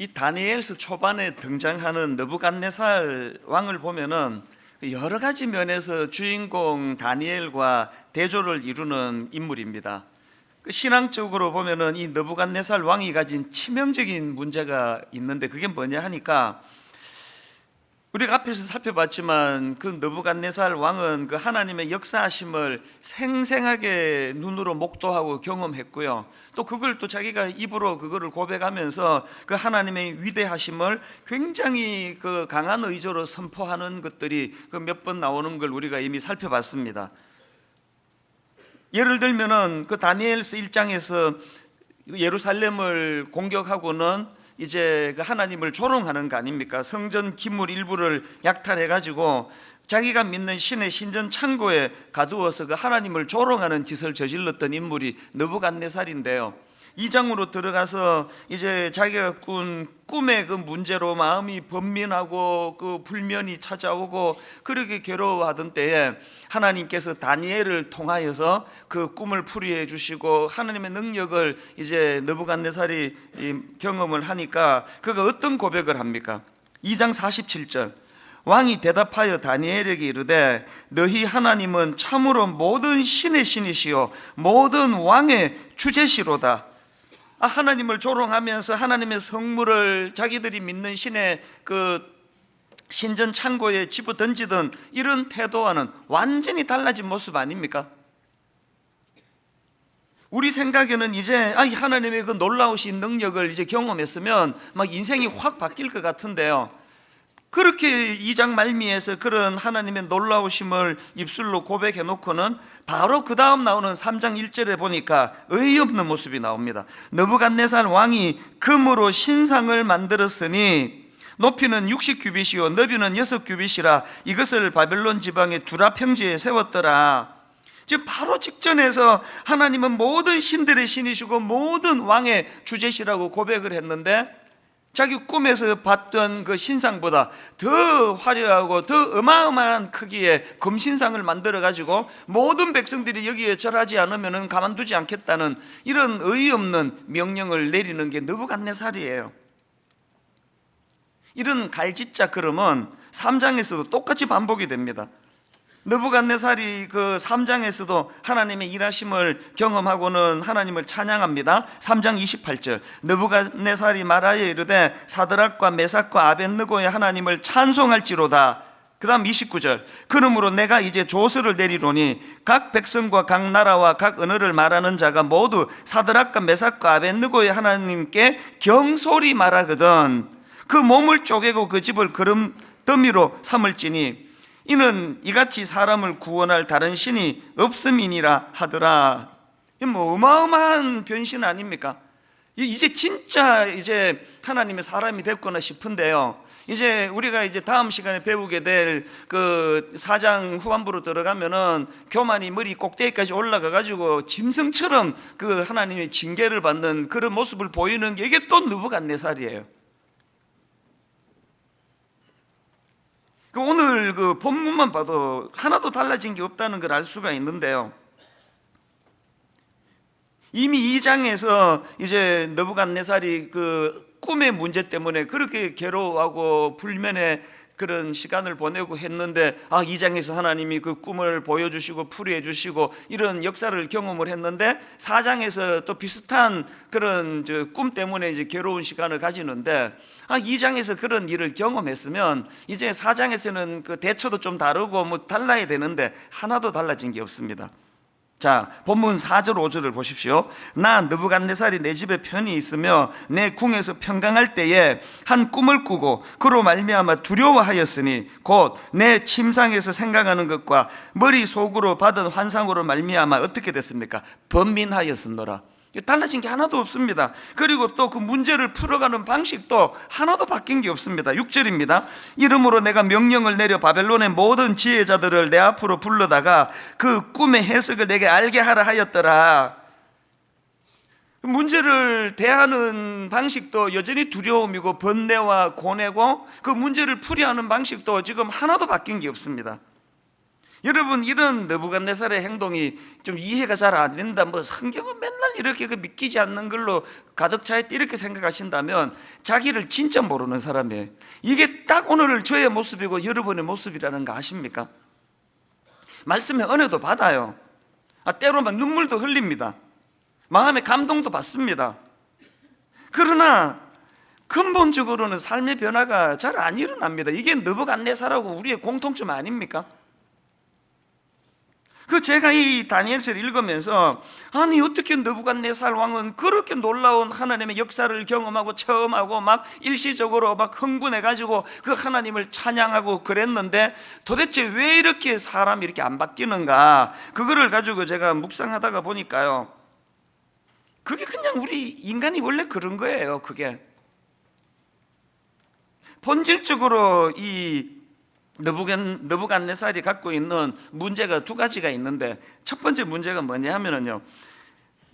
이 다니엘서 초반에 등장하는 느부갓네살 왕을 보면은 여러 가지 면에서 주인공 다니엘과 대조를 이루는 인물입니다. 신앙적으로 보면은 이 느부갓네살 왕이 가진 치명적인 문제가 있는데 그게 뭐냐 하니까, 우리가 앞에서 살펴봤지만 그 느부갓네살 왕은 그 하나님의 역사하심을 생생하게 눈으로 목도하고 경험했고요, 또 그걸 또 자기가 입으로 그거를 고백하면서 그 하나님의 위대하심을 굉장히 그 강한 의조로 선포하는 것들이 그 몇 번 나오는 걸 우리가 이미 살펴봤습니다. 예를 들면은 그 다니엘서 1장에서 예루살렘을 공격하고는 이제 그 하나님을 조롱하는 거 아닙니까? 성전 기물 일부를 약탈해 가지고 자기가 믿는 신의 신전 창고에 가두어서 그 하나님을 조롱하는 짓을 저질렀던 인물이 느부갓네살인데요, 2장으로 들어가서 이제 자기가 꾼 꿈의 그 문제로 마음이 번민하고 그 불면이 찾아오고 그렇게 괴로워하던 때에 하나님께서 다니엘을 통하여서 그 꿈을 풀이해 주시고 하나님의 능력을 이제 느부갓네살이 경험을 하니까 그가 어떤 고백을 합니까? 2장 47절, 왕이 대답하여 다니엘에게 이르되 너희 하나님은 참으로 모든 신의 신이시요 모든 왕의 주제시로다. 하나님을 조롱하면서 하나님의 성물을 자기들이 믿는 신의 그 신전 창고에 집어 던지던 이런 태도와는 완전히 달라진 모습 아닙니까? 우리 생각에는 이제 하나님의 그 놀라우신 능력을 이제 경험했으면 막 인생이 확 바뀔 것 같은데요, 그렇게 2장 말미에서 그런 하나님의 놀라우심을 입술로 고백해 놓고는 바로 그 다음 나오는 3장 1절에 보니까 어이없는 모습이 나옵니다. 느부갓네살 왕이 금으로 신상을 만들었으니 높이는 60규빗이요 너비는 6규빗이라 이것을 바벨론 지방의 두라 평지에 세웠더라. 지금 바로 직전에서 하나님은 모든 신들의 신이시고 모든 왕의 주제시라고 고백을 했는데, 자기 꿈에서 봤던 그 신상보다 더 화려하고 더 어마어마한 크기의 금신상을 만들어 가지고 모든 백성들이 여기에 절하지 않으면 가만두지 않겠다는 이런 어이없는 명령을 내리는 게 느부갓네살이에요. 이런 갈짓자 그름은 3장에서도 똑같이 반복이 됩니다. 느부갓네살이 그 3장에서도 하나님의 일하심을 경험하고는 하나님을 찬양합니다. 3장 28절, 느부갓네살이 말하여 이르되 사드락과 메삭과 아벳느고의 하나님을 찬송할지로다. 그 다음 29절, 그러므로 내가 이제 조서를 내리노니 각 백성과 각 나라와 각 언어를 말하는 자가 모두 사드락과 메삭과 아벳느고의 하나님께 경솔히 말하거든 그 몸을 쪼개고 그 집을 거름 더미로 삼을지니 이는 이같이 사람을 구원할 다른 신이 없음이니라 하더라. 뭐 어마어마한 변신 아닙니까? 이제 진짜 이제 하나님의 사람이 됐구나 싶은데요, 이제 우리가 이제 다음 시간에 배우게 될 그 4장 후반부로 들어가면은 교만이 머리 꼭대기까지 올라가 가지고 짐승처럼 그 하나님의 징계를 받는 그런 모습을 보이는 게 이게 또 느부갓네살이에요. 오늘 그 본문만 봐도 하나도 달라진 게 없다는 걸 알 수가 있는데요, 이미 2장에서 이제 느부갓네살이 그 꿈의 문제 때문에 그렇게 괴로워하고 불면의 그런 시간을 보내고 했는데 2장에서 하나님이 그 꿈을 보여주시고 풀이해 주시고 이런 역사를 경험을 했는데 4장에서 또 비슷한 그런 꿈 때문에 이제 괴로운 시간을 가지는데 2장에서 그런 일을 경험했으면 이제 4장에서는 그 대처도 좀 다르고 뭐 달라야 되는데 하나도 달라진 게 없습니다. 자, 본문 4절 5절을 보십시오. 나 느부갓네살이 내 집에 편히 있으며 내 궁에서 평강할 때에 한 꿈을 꾸고 그로 말미암아 두려워하였으니 곧 내 침상에서 생각하는 것과 머릿속으로 받은 환상으로 말미암아 어떻게 됐습니까? 번민하였으노라. 달라진 게 하나도 없습니다. 그리고 또 그 문제를 풀어가는 방식도 하나도 바뀐 게 없습니다. 6절입니다. 이러므로 내가 명령을 내려 바벨론의 모든 지혜자들을 내 앞으로 불러다가 그 꿈의 해석을 내게 알게 하라 하였더라. 문제를 대하는 방식도 여전히 두려움이고 번뇌와 고뇌고 그 문제를 풀이하는 방식도 지금 하나도 바뀐 게 없습니다. 여러분, 이런 느부갓네살의 행동이 좀 이해가 잘 안 된다, 뭐 성경은 맨날 이렇게 믿기지 않는 걸로 가득 차 있다, 이렇게 생각하신다면 자기를 진짜 모르는 사람이에요. 이게 딱 오늘 저의 모습이고 여러분의 모습이라는 거 아십니까? 말씀에 은혜도 받아요. 때로 막 눈물도 흘립니다. 마음의 감동도 받습니다. 그러나 근본적으로는 삶의 변화가 잘 안 일어납니다. 이게 느부갓네살하고 우리의 공통점 아닙니까? 제가 이 다니엘서를 읽으면서, 아니 어떻게 느부갓네살 왕은 그렇게 놀라운 하나님의 역사를 경험하고 체험하고 막 일시적으로 막 흥분해가지고 그 하나님을 찬양하고 그랬는데 도대체 왜 이렇게 사람이 이렇게 안 바뀌는가, 그거를 가지고 제가 묵상하다가 보니까요, 그게 그냥 우리 인간이 원래 그런 거예요. 그게 본질적으로 이 느부갓네살이 갖고 있는 문제가 두 가지가 있는데, 첫 번째 문제가 뭐냐 하면은요,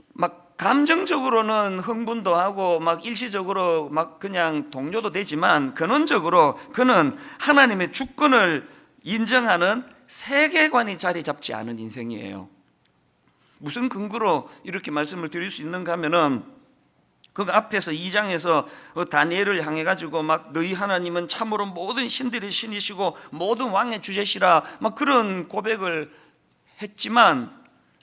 막 감정적으로는 흥분도 하고 막 일시적으로 막 그냥 동요도 되지만 근원적으로 그는 하나님의 주권을 인정하는 세계관이 자리 잡지 않은 인생이에요. 무슨 근거로 이렇게 말씀을 드릴 수 있는가 하면은, 그 앞에서 2장에서 다니엘을 향해 가지고 막 너희 하나님은 참으로 모든 신들의 신이시고 모든 왕의 주제시라 막 그런 고백을 했지만,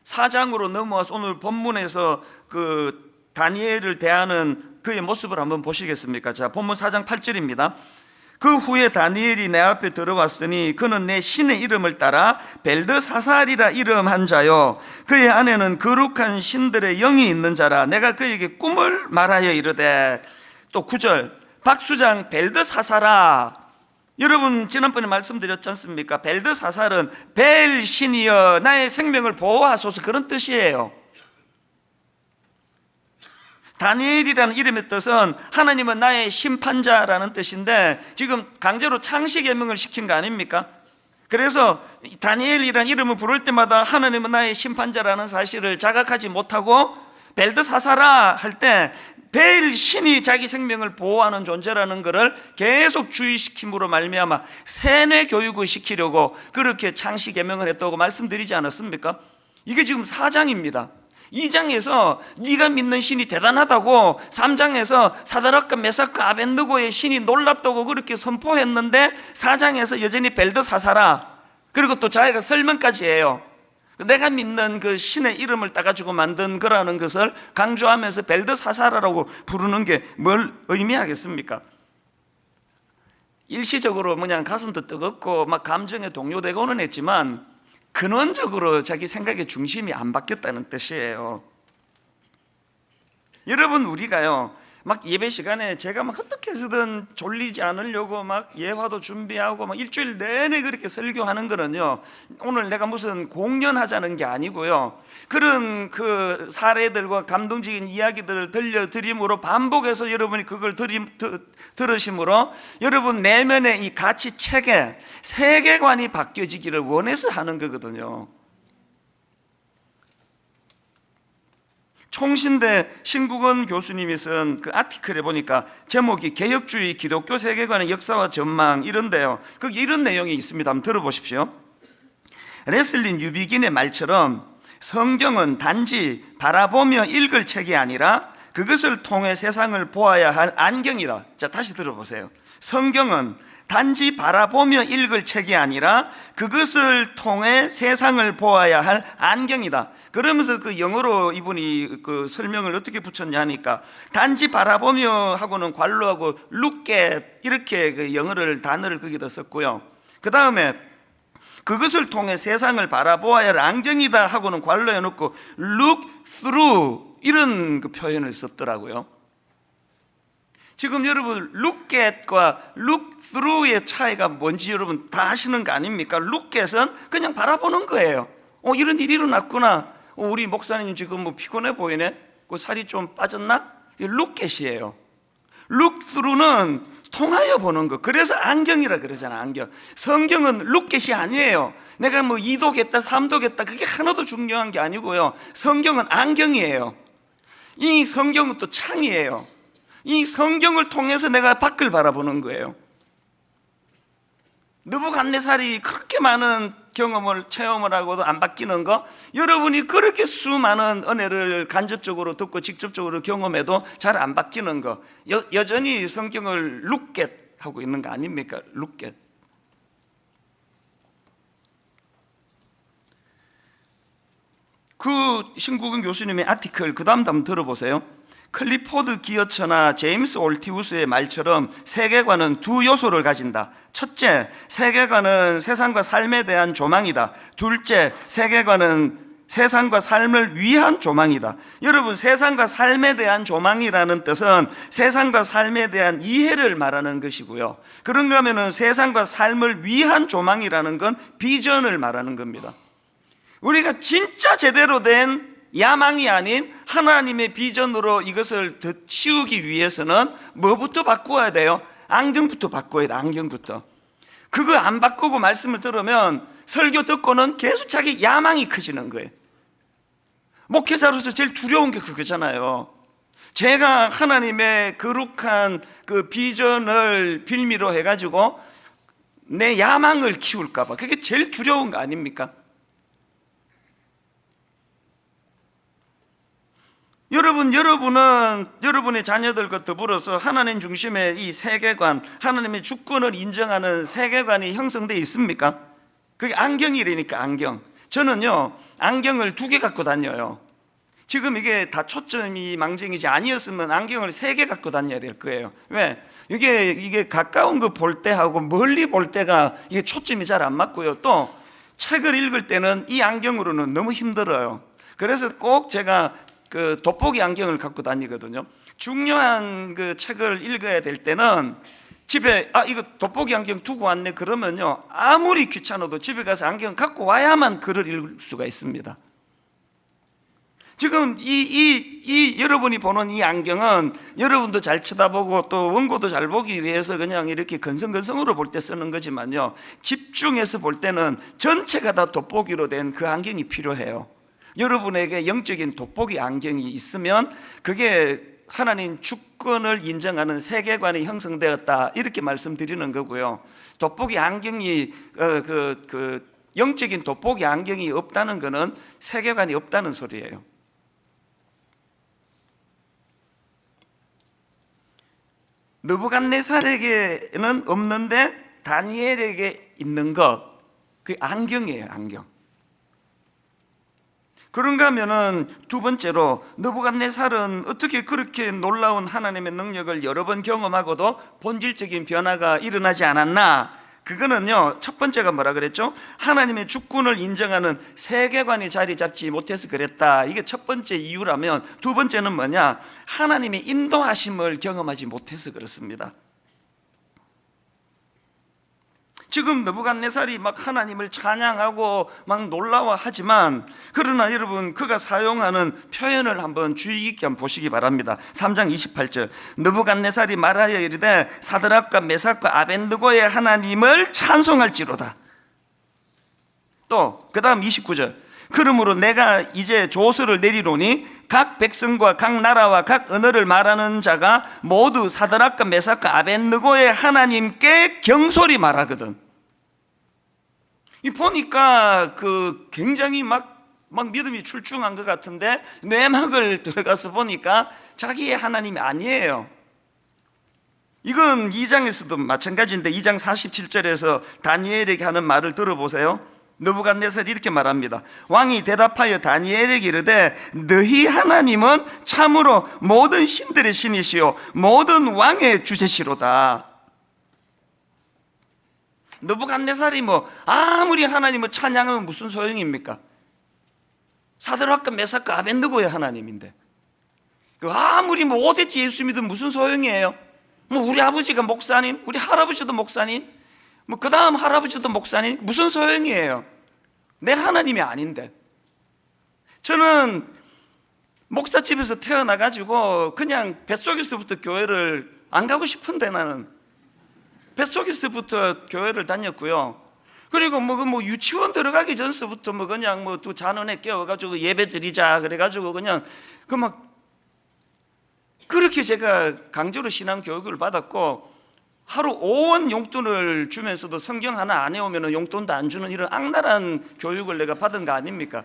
4장으로 넘어와서 오늘 본문에서 그 다니엘을 대하는 그의 모습을 한번 보시겠습니까? 자, 본문 4장 8절입니다. 그 후에 다니엘이 내 앞에 들어왔으니 그는 내 신의 이름을 따라 벨드사살이라 이름한 자요, 그의 안에는 거룩한 신들의 영이 있는 자라. 내가 그에게 꿈을 말하여 이르되, 또 9절, 박수장 벨드사살아. 여러분, 지난번에 말씀드렸지 않습니까? 벨드사살은 벨 신이여 나의 생명을 보호하소서, 그런 뜻이에요. 다니엘이라는 이름의 뜻은 하나님은 나의 심판자라는 뜻인데, 지금 강제로 창시 계명을 시킨 거 아닙니까? 그래서 다니엘이라는 이름을 부를 때마다 하나님은 나의 심판자라는 사실을 자각하지 못하고 벨드사사라 할 때 벨 신이 자기 생명을 보호하는 존재라는 것을 계속 주의시킴으로 말미암아 세뇌 교육을 시키려고 그렇게 창시 계명을 했다고 말씀드리지 않았습니까? 이게 지금 4장입니다. 2장에서 네가 믿는 신이 대단하다고, 3장에서 사드락과 메삭과 아벳느고의 신이 놀랍다고 그렇게 선포했는데 4장에서 여전히 벨드사사라, 그리고 또 자기가 설명까지 해요. 내가 믿는 그 신의 이름을 따가지고 만든 거라는 것을 강조하면서 벨드사사라라고 부르는 게 뭘 의미하겠습니까? 일시적으로 그냥 가슴도 뜨겁고 막 감정에 동요되고는 했지만 근원적으로 자기 생각의 중심이 안 바뀌었다는 뜻이에요. 여러분, 우리가요 막 예배 시간에 제가 막 어떻게 해서든 졸리지 않으려고 막 예화도 준비하고 막 일주일 내내 그렇게 설교하는 거는요, 오늘 내가 무슨 공연하자는 게 아니고요, 그런 그 사례들과 감동적인 이야기들을 들려드림으로 반복해서 여러분이 그걸 들으심으로 여러분 내면의 이 가치 체계, 세계관이 바뀌어지기를 원해서 하는 거거든요. 총신대 신국원 교수님이 쓴 그 아티클에 보니까 제목이 개혁주의 기독교 세계관의 역사와 전망 이런데요, 거기 이런 내용이 있습니다. 한번 들어보십시오. 레슬린 유비긴의 말처럼 성경은 단지 바라보며 읽을 책이 아니라 그것을 통해 세상을 보아야 할 안경이다. 자, 다시 들어보세요. 성경은 단지 바라보며 읽을 책이 아니라 그것을 통해 세상을 보아야 할 안경이다. 그러면서 그 영어로 이분이 그 설명을 어떻게 붙였냐 하니까, 단지 바라보며 하고는 관로하고 look at 이렇게 그 영어를 단어를 거기다 썼고요, 그 다음에 그것을 통해 세상을 바라보아야 할 안경이다 하고는 관로해 놓고 look through 이런 그 표현을 썼더라고요. 지금 여러분 look at과 look through의 차이가 뭔지 여러분 다 아시는 거 아닙니까? look at은 그냥 바라보는 거예요. 이런 일이 일어났구나. 우리 목사님 지금 뭐 피곤해 보이네. 그 살이 좀 빠졌나? 이게 look at이에요. look through는 통하여 보는 거. 그래서 안경이라 그러잖아, 안경. 성경은 look at이 아니에요. 내가 뭐 2도겠다 3도겠다 그게 하나도 중요한 게 아니고요, 성경은 안경이에요. 이 성경은 또 창이에요. 이 성경을 통해서 내가 밖을 바라보는 거예요. 느부갓네살이 그렇게 많은 경험을 체험을 하고도 안 바뀌는 거, 여러분이 그렇게 수많은 은혜를 간접적으로 듣고 직접적으로 경험해도 잘 안 바뀌는 거, 여전히 성경을 룩겟 하고 있는 거 아닙니까? 룩겟. 그 신국은 교수님의 아티클 그 다음도 한번 들어보세요. 클리포드 기어처나 제임스 올티우스의 말처럼 세계관은 두 요소를 가진다. 첫째, 세계관은 세상과 삶에 대한 조망이다. 둘째, 세계관은 세상과 삶을 위한 조망이다. 여러분, 세상과 삶에 대한 조망이라는 뜻은 세상과 삶에 대한 이해를 말하는 것이고요, 그런가 하면은 세상과 삶을 위한 조망이라는 건 비전을 말하는 겁니다. 우리가 진짜 제대로 된 야망이 아닌 하나님의 비전으로 이것을 더 씌우기 위해서는 뭐부터 바꾸어야 돼요? 안경부터 바꿔야 돼. 안경부터. 그거 안 바꾸고 말씀을 들으면 설교 듣고는 계속 자기 야망이 커지는 거예요. 목회자로서 제일 두려운 게 그거잖아요. 제가 하나님의 거룩한 그 비전을 빌미로 해가지고 내 야망을 키울까 봐, 그게 제일 두려운 거 아닙니까? 여러분은 여러분의 자녀들과 더불어서 하나님 중심의 이 세계관, 하나님의 주권을 인정하는 세계관이 형성되어 있습니까? 그게 안경이라니까. 안경. 저는요, 안경을 2개 갖고 다녀요. 지금 이게 다 초점이 망정이지 아니었으면 안경을 3개 갖고 다녀야 될 거예요. 왜? 이게 가까운 거 볼 때하고 멀리 볼 때가 이게 초점이 잘 안 맞고요, 또 책을 읽을 때는 이 안경으로는 너무 힘들어요. 그래서 꼭 제가 그 돋보기 안경을 갖고 다니거든요. 중요한 그 책을 읽어야 될 때는 집에 이거 돋보기 안경 두고 왔네 그러면요, 아무리 귀찮아도 집에 가서 안경 갖고 와야만 글을 읽을 수가 있습니다. 지금 이 여러분이 보는 이 안경은 여러분도 잘 쳐다보고 또 원고도 잘 보기 위해서 그냥 이렇게 건성건성으로 볼 때 쓰는 거지만요, 집중해서 볼 때는 전체가 다 돋보기로 된 그 안경이 필요해요. 여러분에게 영적인 돋보기 안경이 있으면 그게 하나님 주권을 인정하는 세계관이 형성되었다, 이렇게 말씀드리는 거고요. 돋보기 안경이 영적인 돋보기 안경이 없다는 것은 세계관이 없다는 소리예요. 느부갓네살에게는 없는데 다니엘에게 있는 것, 그게 안경이에요. 안경. 그런가 하면은 두 번째로, 느부갓네살은 어떻게 그렇게 놀라운 하나님의 능력을 여러 번 경험하고도 본질적인 변화가 일어나지 않았나? 그거는요, 첫 번째가 뭐라 그랬죠? 하나님의 주권을 인정하는 세계관이 자리 잡지 못해서 그랬다. 이게 첫 번째 이유라면, 두 번째는 뭐냐? 하나님의 인도하심을 경험하지 못해서 그렇습니다. 지금 느부갓네살이 막 하나님을 찬양하고 막 놀라워하지만, 그러나 여러분, 그가 사용하는 표현을 한번 주의 깊게 한번 보시기 바랍니다. 3장 28절, 느부갓네살이 말하여 이르되 사드락과 메삭과 아벳느고의 하나님을 찬송할지로다. 또 그 다음 29절, 그러므로 내가 이제 조서를 내리노니 각 백성과 각 나라와 각 언어를 말하는 자가 모두 사드락과 메삭과 아벳느고의 하나님께 경솔히 말하거든. 이 보니까 그 굉장히 막 믿음이 출중한 것 같은데, 내막을 들어가서 보니까 자기의 하나님이 아니에요. 이건 2장에서도 마찬가지인데, 2장 47절에서 다니엘에게 하는 말을 들어보세요. 느부갓네살이 이렇게 말합니다. 왕이 대답하여 다니엘에게 이르되 너희 하나님은 참으로 모든 신들의 신이시요 모든 왕의 주제시로다. 느부갓네살이 아무리 하나님을 찬양하면 무슨 소용입니까? 사드락과 메삭과 아벳느고의 하나님인데, 아무리 5대째 예수 믿으면 무슨 소용이에요? 우리 아버지가 목사님, 우리 할아버지도 목사님, 그 다음 할아버지도 목사님, 무슨 소용이에요? 내 하나님이 아닌데. 저는 목사집에서 태어나가지고 그냥 뱃속에서부터 교회를 안 가고 싶은데, 나는 뱃속에서부터 교회를 다녔고요. 그리고 유치원 들어가기 전서부터 그냥 또 잔원에 깨워가지고 예배 드리자 그래가지고 그냥 그렇게 제가 강제로 신앙 교육을 받았고, 하루 5원 용돈을 주면서도 성경 하나 안 해오면 용돈도 안 주는 이런 악랄한 교육을 내가 받은 거 아닙니까?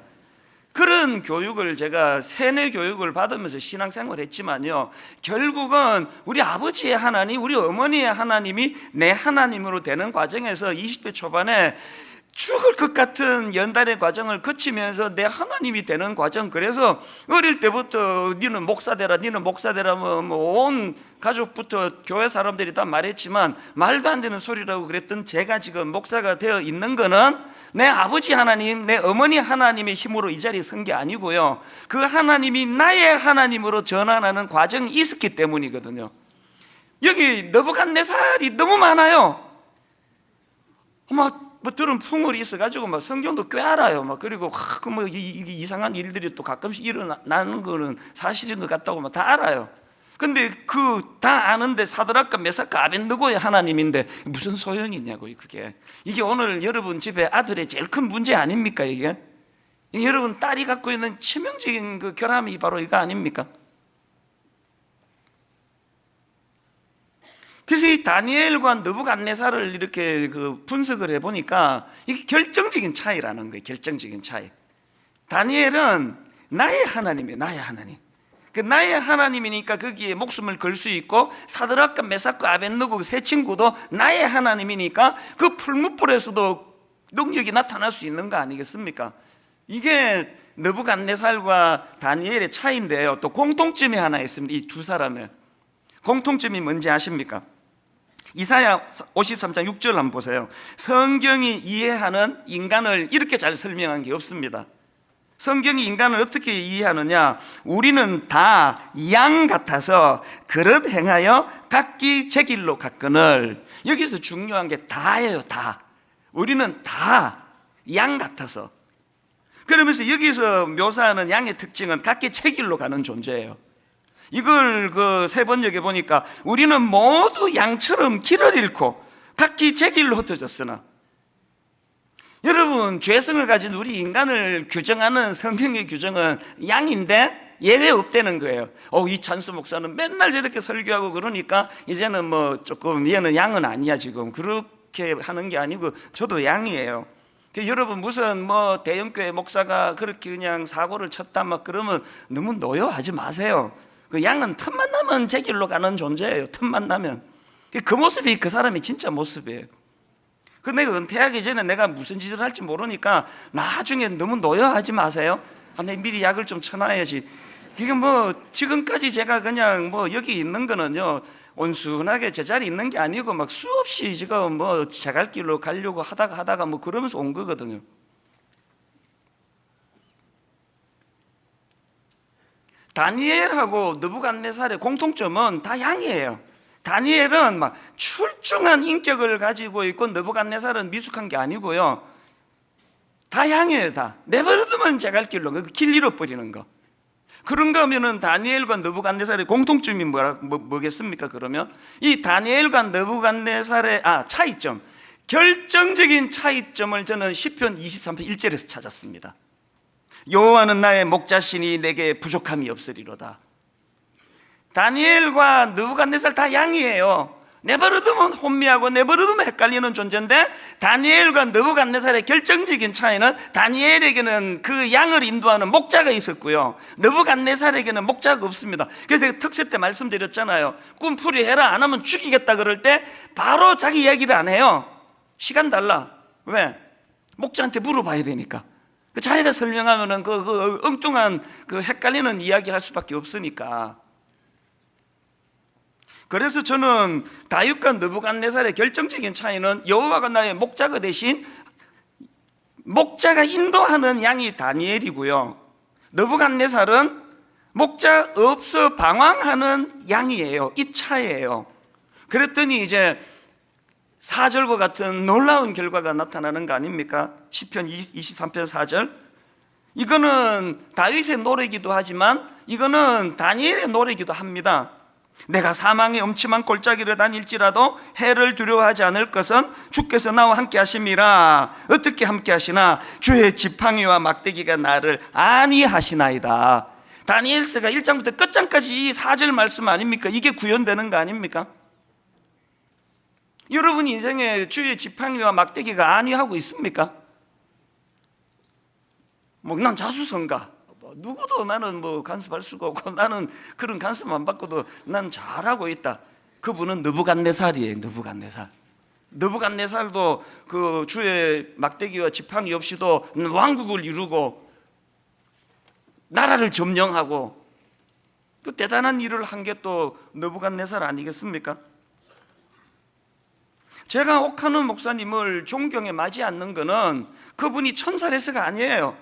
그런 교육을 제가 세뇌 교육을 받으면서 신앙생활을 했지만요, 결국은 우리 아버지의 하나님, 우리 어머니의 하나님이 내 하나님으로 되는 과정에서 20대 초반에 죽을 것 같은 연단의 과정을 거치면서 내 하나님이 되는 과정. 그래서 어릴 때부터 니는 목사 되라, 니는 목사 되라, 온 가족부터 교회 사람들이 다 말했지만 말도 안 되는 소리라고 그랬던 제가 지금 목사가 되어 있는 거는 내 아버지 하나님, 내 어머니 하나님의 힘으로 이 자리에 선 게 아니고요, 그 하나님이 나의 하나님으로 전환하는 과정이 있었기 때문이거든요. 여기 느부갓네살이 너무 많아요. 뭐 들은 풍월이 있어가지고 막 성경도 꽤 알아요. 막 그리고 이상한 일들이 또 가끔씩 일어나는 거는 사실인 것 같다고 막 다 알아요. 근데 그 다 아는데 사드락과 메삭과 아벤느고의 하나님인데 무슨 소용이 있냐고. 그게 이게 오늘 여러분 집에 아들의 제일 큰 문제 아닙니까? 이게 여러분 딸이 갖고 있는 치명적인 그 결함이 바로 이거 아닙니까? 그래서 이 다니엘과 느부갓네살을 이렇게 그 분석을 해보니까 이게 결정적인 차이라는 거예요. 결정적인 차이. 다니엘은 나의 하나님이에요. 나의 하나님. 그 나의 하나님이니까 거기에 목숨을 걸 수 있고, 사드락과 메삭과 아벤느고 세 친구도 나의 하나님이니까 그 풀무불에서도 능력이 나타날 수 있는 거 아니겠습니까? 이게 느부갓네살과 다니엘의 차이인데요, 또 공통점이 하나 있습니다. 이 두 사람의 공통점이 뭔지 아십니까? 이사야 53장 6절 한번 보세요. 성경이 이해하는 인간을 이렇게 잘 설명한 게 없습니다. 성경이 인간을 어떻게 이해하느냐? 우리는 다 양 같아서 그릇 행하여 각기 제 길로 갔거늘. 여기서 중요한 게 다예요. 다. 우리는 다 양 같아서. 그러면서 여기서 묘사하는 양의 특징은 각기 제 길로 가는 존재예요. 이걸 그 세 번역에 보니까 우리는 모두 양처럼 길을 잃고 각기 제 길로 흩어졌으나. 여러분, 죄성을 가진 우리 인간을 규정하는 성경의 규정은 양인데 예외 없다는 거예요. 이 찬수 목사는 맨날 저렇게 설교하고 그러니까 이제는 뭐 조금 얘는 양은 아니야. 지금 그렇게 하는 게 아니고 저도 양이에요. 여러분, 무슨 뭐 대형교회 목사가 그렇게 그냥 사고를 쳤다 막 그러면 너무 노여하지 마세요. 그 양은 틈만 나면 제 길로 가는 존재예요. 틈만 나면. 그 모습이 그 사람이 진짜 모습이에요. 그 내가 은퇴하기 전에 내가 무슨 짓을 할지 모르니까 나중에 너무 노여하지 마세요. 내가 미리 약을 좀 쳐놔야지. 이게 뭐 지금까지 제가 그냥 뭐 여기 있는 거는요, 온순하게 제자리 있는 게 아니고 막 수없이 지금 뭐 제 갈 길로 가려고 하다가 뭐 그러면서 온 거거든요. 다니엘하고 느부갓네살의 공통점은 다 양이에요. 다니엘은 막 출중한 인격을 가지고 있고 느부갓네살은 미숙한 게 아니고요, 다 양이에요. 다 내버려두면 제 갈 길로 길 잃어버리는 거. 그런가 하면은 다니엘과 느부갓네살의 공통점이 뭐겠습니까? 그러면 이 다니엘과 느부갓네살의 차이점, 결정적인 차이점을 저는 시편 23편 1절에서 찾았습니다. 여호와는 나의 목자시니 내게 부족함이 없으리로다. 다니엘과 느부갓네살 다 양이에요. 내버려두면 혼미하고 내버려두면 헷갈리는 존재인데, 다니엘과 느부갓네살의 결정적인 차이는 다니엘에게는 그 양을 인도하는 목자가 있었고요, 느부갓네살에게는 목자가 없습니다. 그래서 제가 특세 때 말씀드렸잖아요. 꿈풀이 해라, 안 하면 죽이겠다 그럴 때 바로 자기 이야기를 안 해요. 시간 달라. 왜? 목자한테 물어봐야 되니까. 자기가 설명하면은 그 엉뚱한 그 헷갈리는 이야기 할 수밖에 없으니까. 그래서 저는 다윗과 느부갓네살의 결정적인 차이는 여호와가 나의 목자가 대신 목자가 인도하는 양이 다니엘이고요, 느부갓네살은 목자 없어 방황하는 양이에요. 이 차이예요. 그랬더니 이제 4절과 같은 놀라운 결과가 나타나는 거 아닙니까? 시편 23편 4절. 이거는 다윗의 노래이기도 하지만 이거는 다니엘의 노래이기도 합니다. 내가 사망의 음침한 골짜기를 다닐지라도 해를 두려워하지 않을 것은 주께서 나와 함께 하심이라. 어떻게 함께 하시나? 주의 지팡이와 막대기가 나를 안위하시나이다. 다니엘서가 1장부터 끝장까지 이 4절 말씀 아닙니까? 이게 구현되는 거 아닙니까? 여러분 인생에 주의 지팡이와 막대기가 안위하고 있습니까? 뭐 난 자수성가, 누구도 나는 뭐 간섭할 수가 없고 나는 그런 간섭 안 받고도 난 잘하고 있다. 그분은 느부갓네살이에요. 느부갓네살도 그 주의 막대기와 지팡이 없이도 왕국을 이루고 나라를 점령하고 그 대단한 일을 한 게 또 느부갓네살 아니겠습니까? 제가 옥하는 목사님을 존경에 맞지 않는 것은 그분이 천사라서가 아니에요.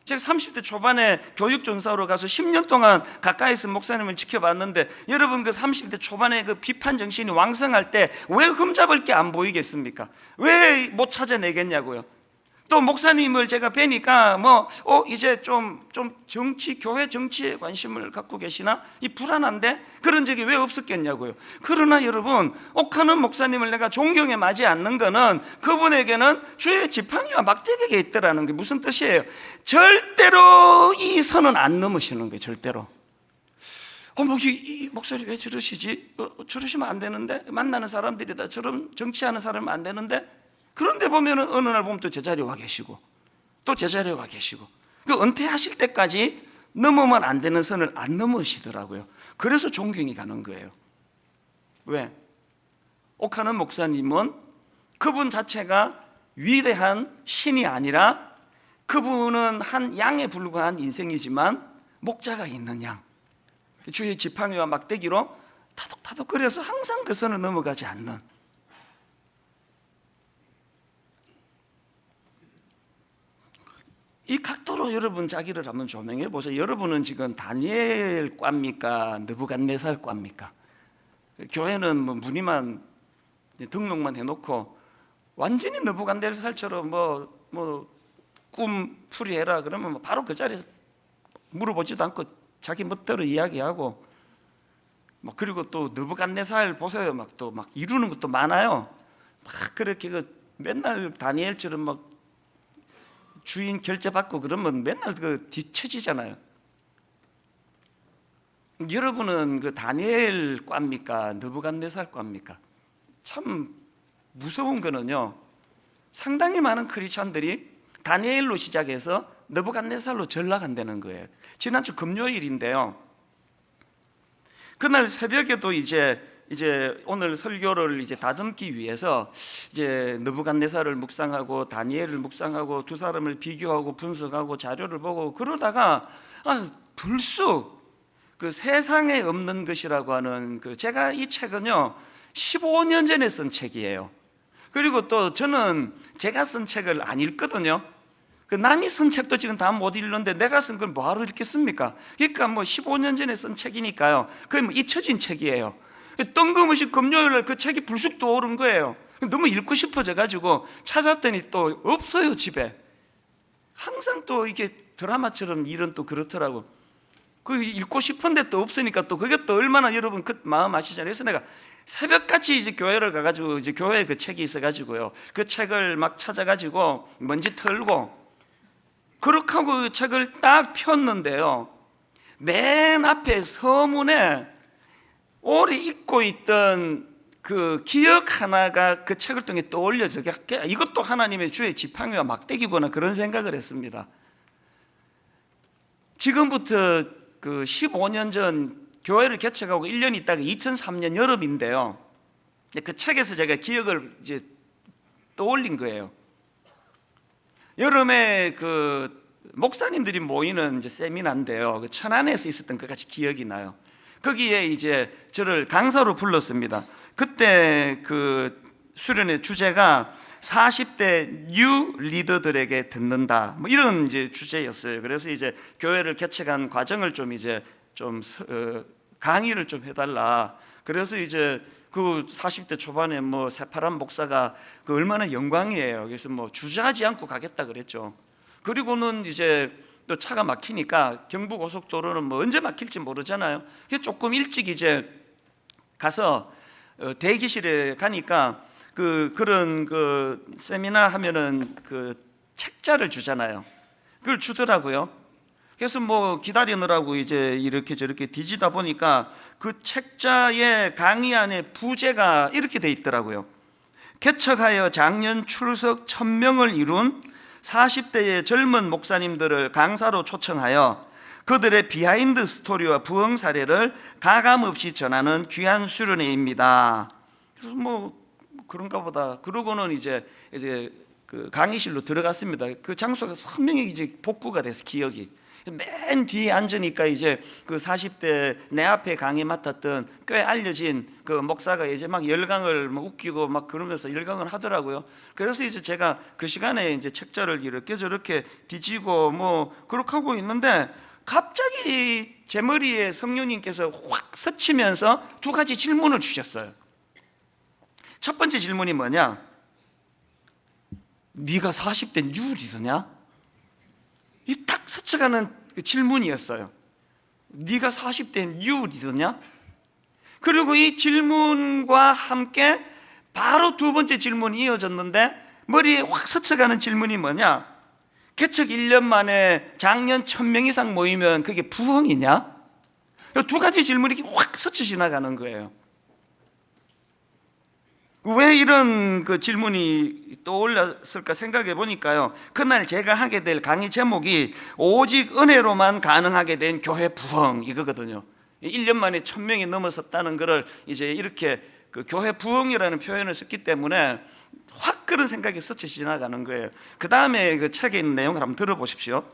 제가 30대 초반에 교육전사로 가서 10년 동안 가까이서 목사님을 지켜봤는데, 여러분 그 30대 초반에 그 비판 정신이 왕성할 때 왜 흠잡을 게 안 보이겠습니까? 왜 못 찾아내겠냐고요. 또 목사님을 제가 뵈니까 이제 좀 정치, 교회 정치에 관심을 갖고 계시나? 이 불안한데? 그런 적이 왜 없었겠냐고요. 그러나 여러분, 옥하는 목사님을 내가 존경에 맞지 않는 거는 그분에게는 주의 지팡이와 막대기가 있더라는 게 무슨 뜻이에요? 절대로 이 선은 안 넘으시는 거예요. 절대로. 이 목소리 왜 저러시지? 저러시면 안 되는데? 만나는 사람들이 다 저런 정치하는 사람은 안 되는데? 그런데 보면은 어느 날 보면 또 제자리에 와 계시고 또 제자리에 와 계시고, 그 은퇴하실 때까지 넘으면 안 되는 선을 안 넘으시더라고요. 그래서 존경이 가는 거예요. 왜? 옥하는 목사님은 그분 자체가 위대한 신이 아니라 그분은 한 양에 불과한 인생이지만 목자가 있는 양, 주의 지팡이와 막대기로 타독타독거려서 항상 그 선을 넘어가지 않는, 이 각도로 여러분 자기를 한번 조명해 보세요. 여러분은 지금 다니엘과입니까? 느부갓네살과입니까? 교회는 뭐 문의만 등록만 해놓고 완전히 느부갓네살처럼 꿈 풀이해라 그러면 바로 그 자리에서 물어보지도 않고 자기 멋대로 이야기하고, 그리고 또 느부갓네살 보세요. 막 이루는 것도 많아요. 막 그렇게 맨날 다니엘처럼 주인 결제 받고 그러면 맨날 뒤처지잖아요. 여러분은 그 다니엘과입니까? 느부갓네살과입니까? 참 무서운 거는요, 상당히 많은 크리스찬들이 다니엘로 시작해서 느부갓네살로 전락한다는 거예요. 지난주 금요일인데요, 그날 새벽에도 이제 오늘 설교를 이제 다듬기 위해서 이제 느부갓네살을 묵상하고 다니엘을 묵상하고 두 사람을 비교하고 분석하고 자료를 보고 그러다가 불쑥 그 세상에 없는 것이라고 하는 제가 이 책은요 15년 전에 쓴 책이에요. 그리고 또 저는 제가 쓴 책을 안 읽거든요. 남이 쓴 책도 지금 다 못 읽는데 내가 쓴 걸 뭐하러 읽겠습니까? 그러니까 15년 전에 쓴 책이니까요, 거의 잊혀진 책이에요. 뜬금없이 금요일날 그 책이 불쑥 떠오른 거예요. 너무 읽고 싶어져 가지고 찾았더니 또 없어요, 집에. 항상 또 이게 드라마처럼 일은 또 그렇더라고. 읽고 싶은데 또 없으니까 또 그게 또 얼마나 여러분 그 마음 아시잖아요. 그래서 내가 새벽같이 이제 교회를 가가지고 이제 교회에 그 책이 있어가지고요, 그 책을 막 찾아가지고 먼지 털고 그렇게 하고 그 책을 딱 폈는데요, 맨 앞에 서문에 오래 잊고 있던 그 기억 하나가 그 책을 통해 떠올려져. 이것도 하나님의 주의 지팡이와 막대기구나, 그런 생각을 했습니다. 지금부터 그 15년 전 교회를 개척하고 1년 있다가 2003년 여름인데요, 그 책에서 제가 기억을 이제 떠올린 거예요. 여름에 그 목사님들이 모이는 이제 세미나인데요, 그 천안에서 있었던 것같이 기억이 나요. 거기에 이제 저를 강사로 불렀습니다. 그때 그 수련의 주제가 40대 뉴 리더들에게 듣는다, 이런 이제 주제였어요. 그래서 이제 교회를 개척한 과정을 좀 강의를 좀 해달라. 그래서 이제 그 40대 초반에 새파란 목사가 그 얼마나 영광이에요. 그래서 주저하지 않고 가겠다 그랬죠. 그리고는 이제 또 차가 막히니까 경부고속도로는 언제 막힐지 모르잖아요. 그래서 조금 일찍 이제 가서 대기실에 가니까 그런 세미나 하면은 그 책자를 주잖아요. 그걸 주더라고요. 그래서 기다리느라고 이제 이렇게 저렇게 뒤지다 보니까 그 책자의 강의 안에 부제가 이렇게 돼 있더라고요. 개척하여 작년 출석 1000명을 이룬 40대의 젊은 목사님들을 강사로 초청하여 그들의 비하인드 스토리와 부흥 사례를 가감없이 전하는 귀한 수련회입니다. 그래서 뭐 그런가 보다. 그러고는 이제 그 강의실로 들어갔습니다. 그 장소가 선명히 이제 복구가 돼서 기억이. 맨 뒤에 앉으니까 이제 그 40대 내 앞에 강의 맡았던 꽤 알려진 그 목사가 이제 막 열강을 막 웃기고 막 그러면서 열강을 하더라고요. 그래서 이제 제가 그 시간에 이제 책자를 이렇게 저렇게 뒤지고 뭐 그렇게 하고 있는데 갑자기 제 머리에 성령님께서 확 스치면서 두 가지 질문을 주셨어요. 첫 번째 질문이 뭐냐? 네가 40대 뉴리더냐? 이 딱 스쳐가는 그 질문이었어요. 네가 40대 뉴리더냐? 그리고 이 질문과 함께 바로 두 번째 질문이 이어졌는데 머리에 확 스쳐가는 질문이 뭐냐? 개척 1년 만에 작년 1000명 이상 모이면 그게 부흥이냐? 두 가지 질문이 확 스쳐 지나가는 거예요. 왜 이런 그 질문이 떠올랐을까 생각해 보니까요, 그날 제가 하게 될 강의 제목이 오직 은혜로만 가능하게 된 교회 부흥 이거거든요. 1년 만에 1000명이 넘어섰다는 것을 이제 이렇게 그 교회 부흥이라는 표현을 썼기 때문에 확 그런 생각이 스쳐 지나가는 거예요. 그 다음에 그 책에 있는 내용을 한번 들어보십시오.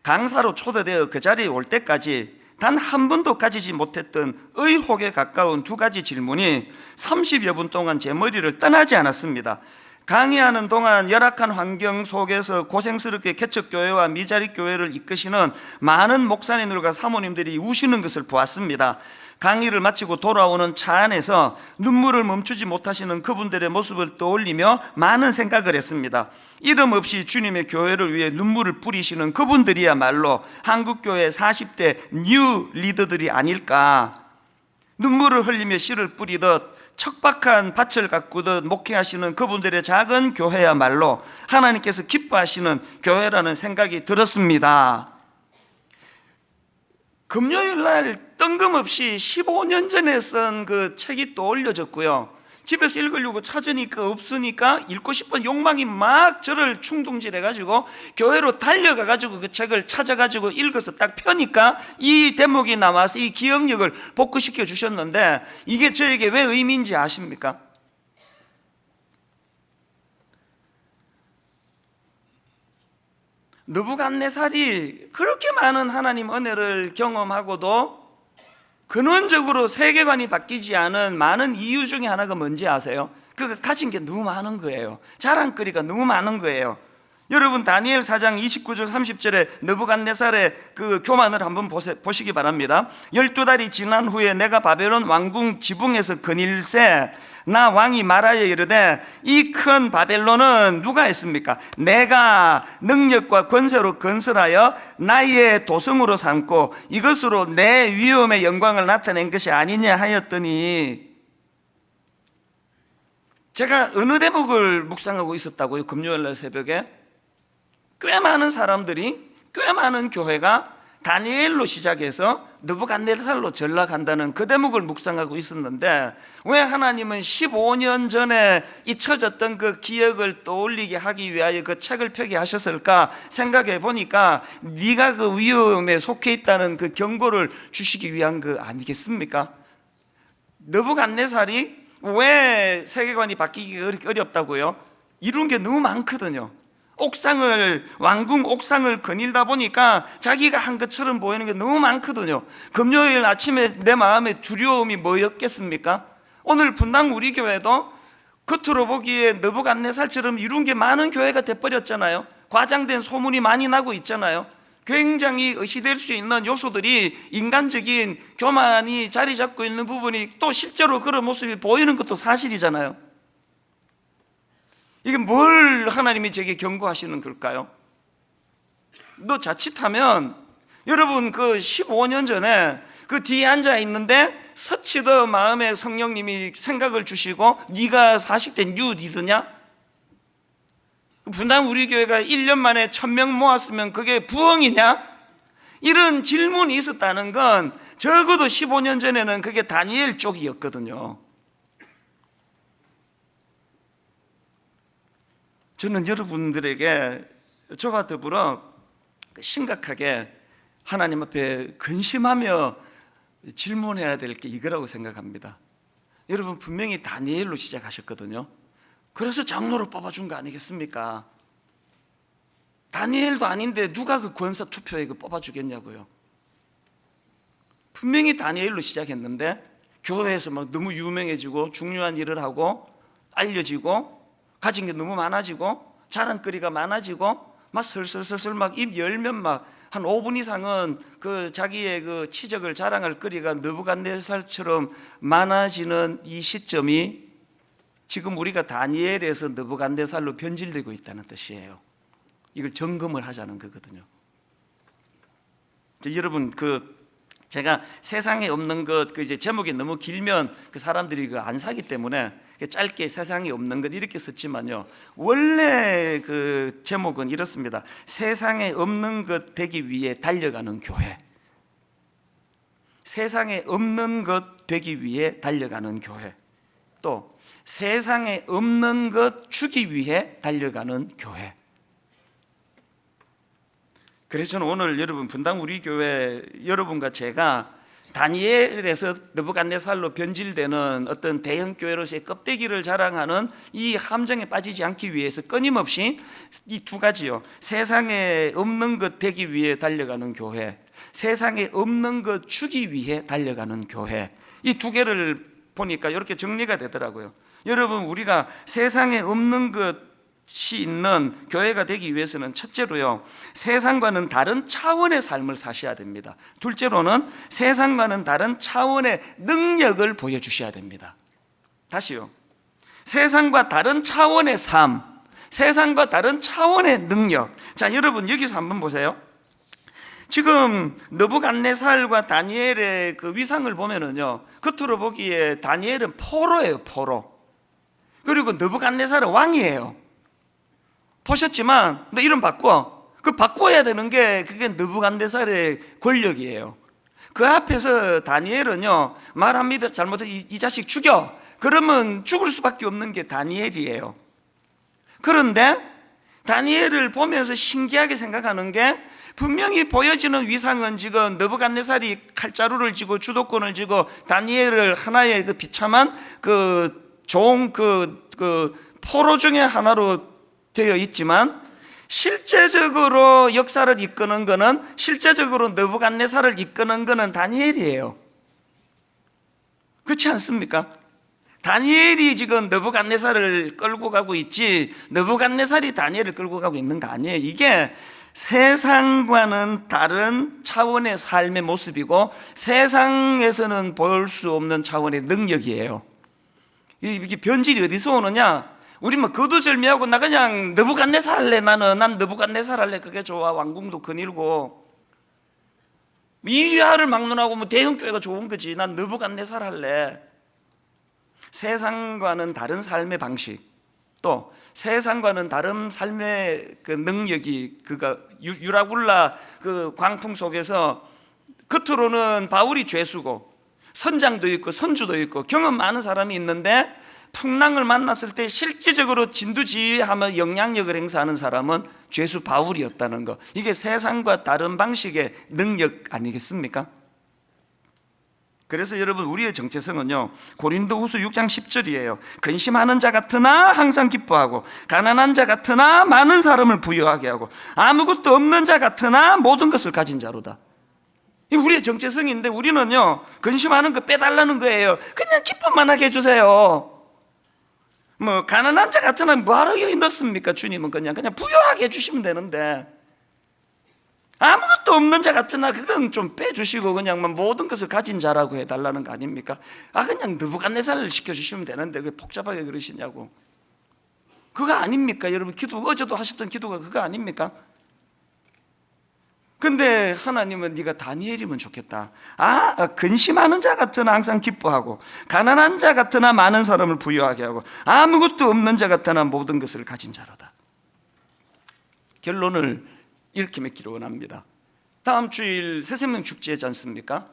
강사로 초대되어 그 자리에 올 때까지 단 한 번도 가지지 못했던 의혹에 가까운 두 가지 질문이 30여 분 동안 제 머리를 떠나지 않았습니다. 강의하는 동안 열악한 환경 속에서 고생스럽게 개척교회와 미자립교회를 이끄시는 많은 목사님들과 사모님들이 우시는 것을 보았습니다. 강의를 마치고 돌아오는 차 안에서 눈물을 멈추지 못하시는 그분들의 모습을 떠올리며 많은 생각을 했습니다. 이름 없이 주님의 교회를 위해 눈물을 뿌리시는 그분들이야말로 한국교회 40대 뉴 리더들이 아닐까. 눈물을 흘리며 씨를 뿌리듯 척박한 밭을 가꾸듯 목회하시는 그분들의 작은 교회야말로 하나님께서 기뻐하시는 교회라는 생각이 들었습니다. 금요일 날 뜬금없이 15년 전에 쓴 그 책이 또 올려졌고요. 집에서 읽으려고 찾으니까 없으니까 읽고 싶은 욕망이 막 저를 충동질해가지고 교회로 달려가가지고 그 책을 찾아가지고 읽어서 딱 펴니까 이 대목이 나와서 이 기억력을 복구시켜 주셨는데 이게 저에게 왜 의미인지 아십니까? 느부갓네살이 그렇게 많은 하나님 은혜를 경험하고도 근원적으로 세계관이 바뀌지 않은 많은 이유 중에 하나가 뭔지 아세요? 그 가진 게 너무 많은 거예요. 자랑거리가 너무 많은 거예요. 여러분 다니엘 4장 29절 30절에 느부갓네살의 그 교만을 한번 보시기 바랍니다. 12달이 지난 후에 내가 바벨론 왕궁 지붕에서 거닐새 나 왕이 말하여 이르되 이 큰 바벨론은 누가 했습니까? 내가 능력과 권세로 건설하여 나의 도성으로 삼고 이것으로 내 위엄의 영광을 나타낸 것이 아니냐 하였더니, 제가 어느 대목을 묵상하고 있었다고요? 금요일날 새벽에 꽤 많은 사람들이, 꽤 많은 교회가 다니엘로 시작해서 느부갓네살로 전락한다는 그 대목을 묵상하고 있었는데, 왜 하나님은 15년 전에 잊혀졌던 그 기억을 떠올리게 하기 위하여 그 책을 펴게 하셨을까 생각해 보니까 네가 그 위험에 속해 있다는 그 경고를 주시기 위한 거 아니겠습니까? 느부갓네살이 왜 세계관이 바뀌기 어렵다고요? 이룬 게 너무 많거든요. 왕궁 옥상을 거닐다 보니까 자기가 한 것처럼 보이는 게 너무 많거든요. 금요일 아침에 내 마음에 두려움이 뭐였겠습니까? 오늘 분당 우리 교회도 겉으로 보기에 느부갓네살처럼 이룬 게 많은 교회가 돼버렸잖아요. 과장된 소문이 많이 나고 있잖아요. 굉장히 의시될 수 있는 요소들이, 인간적인 교만이 자리 잡고 있는 부분이 또 실제로 그런 모습이 보이는 것도 사실이잖아요. 이게 뭘 하나님이 제게 경고하시는 걸까요? 너 자칫하면, 여러분 그 15년 전에 그 뒤에 앉아 있는데 스치듯 마음에 성령님이 생각을 주시고 네가 40대 뉴 리더냐? 분당 우리 교회가 1년 만에 1000명 모았으면 그게 부흥이냐? 이런 질문이 있었다는 건 적어도 15년 전에는 그게 다니엘 쪽이었거든요. 저는 여러분들에게 저와 더불어 심각하게 하나님 앞에 근심하며 질문해야 될 게 이거라고 생각합니다. 여러분 분명히 다니엘로 시작하셨거든요. 그래서 장로로 뽑아준 거 아니겠습니까? 다니엘도 아닌데 누가 그 권사 투표에 그 뽑아주겠냐고요. 분명히 다니엘로 시작했는데 교회에서 막 너무 유명해지고 중요한 일을 하고 알려지고 가진 게 너무 많아지고 자랑거리가 많아지고 막 슬슬슬슬 막 입 열면 막 한 5분 이상은 그 자기의 그 치적을 자랑할 거리가 느부갓네살처럼 많아지는 이 시점이 지금 우리가 다니엘에서 느부갓네살로 변질되고 있다는 뜻이에요. 이걸 점검을 하자는 거거든요. 여러분 제가 세상에 없는 것 이제 제목이 너무 길면 그 사람들이 안 사기 때문에 짧게 세상에 없는 것 이렇게 썼지만요, 원래 그 제목은 이렇습니다. 세상에 없는 것 되기 위해 달려가는 교회. 세상에 없는 것 되기 위해 달려가는 교회. 또 세상에 없는 것 주기 위해 달려가는 교회. 그래서 저는 오늘 여러분 분당 우리 교회 여러분과 제가 다니엘에서 느부갓네살로 변질되는 어떤 대형 교회로서의 껍데기를 자랑하는 이 함정에 빠지지 않기 위해서 끊임없이 이 두 가지요, 세상에 없는 것 되기 위해 달려가는 교회, 세상에 없는 것 주기 위해 달려가는 교회, 이 두 개를 보니까 이렇게 정리가 되더라고요. 여러분 우리가 세상에 없는 것이 있는 교회가 되기 위해서는 첫째로요, 세상과는 다른 차원의 삶을 사셔야 됩니다. 둘째로는 세상과는 다른 차원의 능력을 보여주셔야 됩니다. 다시요, 세상과 다른 차원의 삶, 세상과 다른 차원의 능력. 자, 여러분 여기서 한번 보세요. 지금 느부갓네살과 다니엘의 그 위상을 보면은요, 겉으로 보기에 다니엘은 포로예요, 포로. 그리고 느부갓네살은 왕이에요. 보셨지만 너 이름 바꿔. 그 바꿔야 되는 게 그게 느부갓네살의 권력이에요. 그 앞에서 다니엘은요, 말합니다. 잘못해서 이 자식 죽여. 그러면 죽을 수밖에 없는 게 다니엘이에요. 그런데 다니엘을 보면서 신기하게 생각하는 게, 분명히 보여지는 위상은 지금 느부갓네살이 칼자루를 쥐고 주도권을 쥐고 다니엘을 하나의 그 비참한 그 좋은 그 포로 중에 하나로 되어 있지만, 실제적으로 역사를 이끄는 것은, 실제적으로 느부갓네살을 이끄는 것은 다니엘이에요. 그렇지 않습니까? 다니엘이 지금 느부갓네살을 끌고 가고 있지 느부갓네살이 다니엘을 끌고 가고 있는 거 아니에요. 이게 세상과는 다른 차원의 삶의 모습이고 세상에서는 볼 수 없는 차원의 능력이에요. 이게 변질이 어디서 오느냐? 우리 뭐 거두절미하고 나 그냥 느부갓네살 할래. 난 느부갓네살 할래. 그게 좋아. 왕궁도 거닐고 이하를 막론하고 뭐 대형 교회가 좋은 거지. 난 느부갓네살 할래. 세상과는 다른 삶의 방식, 또 세상과는 다른 삶의 그 능력이 그가 유라굴라 그 광풍 속에서 겉으로는 바울이 죄수고 선장도 있고 선주도 있고 경험 많은 사람이 있는데 풍랑을 만났을 때 실질적으로 진두지휘하며 영향력을 행사하는 사람은 죄수 바울이었다는 거, 이게 세상과 다른 방식의 능력 아니겠습니까? 그래서 여러분 우리의 정체성은요, 고린도후서 6장 10절이에요. 근심하는 자 같으나 항상 기뻐하고 가난한 자 같으나 많은 사람을 부유하게 하고 아무것도 없는 자 같으나 모든 것을 가진 자로다. 이 우리의 정체성인데 우리는요, 근심하는 거 빼달라는 거예요. 그냥 기쁨만 하게 해주세요. 뭐 가난한 자 같으나 뭐하러 여기 넣습니까? 주님은 그냥 부유하게 해주시면 되는데, 아무것도 없는 자 같으나 그건 좀 빼주시고 그냥 모든 것을 가진 자라고 해달라는 거 아닙니까? 그냥 느부갓네살을 시켜주시면 되는데 왜 복잡하게 그러시냐고. 그거 아닙니까? 여러분 기도 어제도 하셨던 기도가 그거 아닙니까? 근데 하나님은 네가 다니엘이면 좋겠다. 근심하는 자 같으나 항상 기뻐하고 가난한 자 같으나 많은 사람을 부유하게 하고 아무것도 없는 자 같으나 모든 것을 가진 자로다. 결론을 이렇게 맺기를 원합니다. 다음 주일 새생명 축제지 않습니까?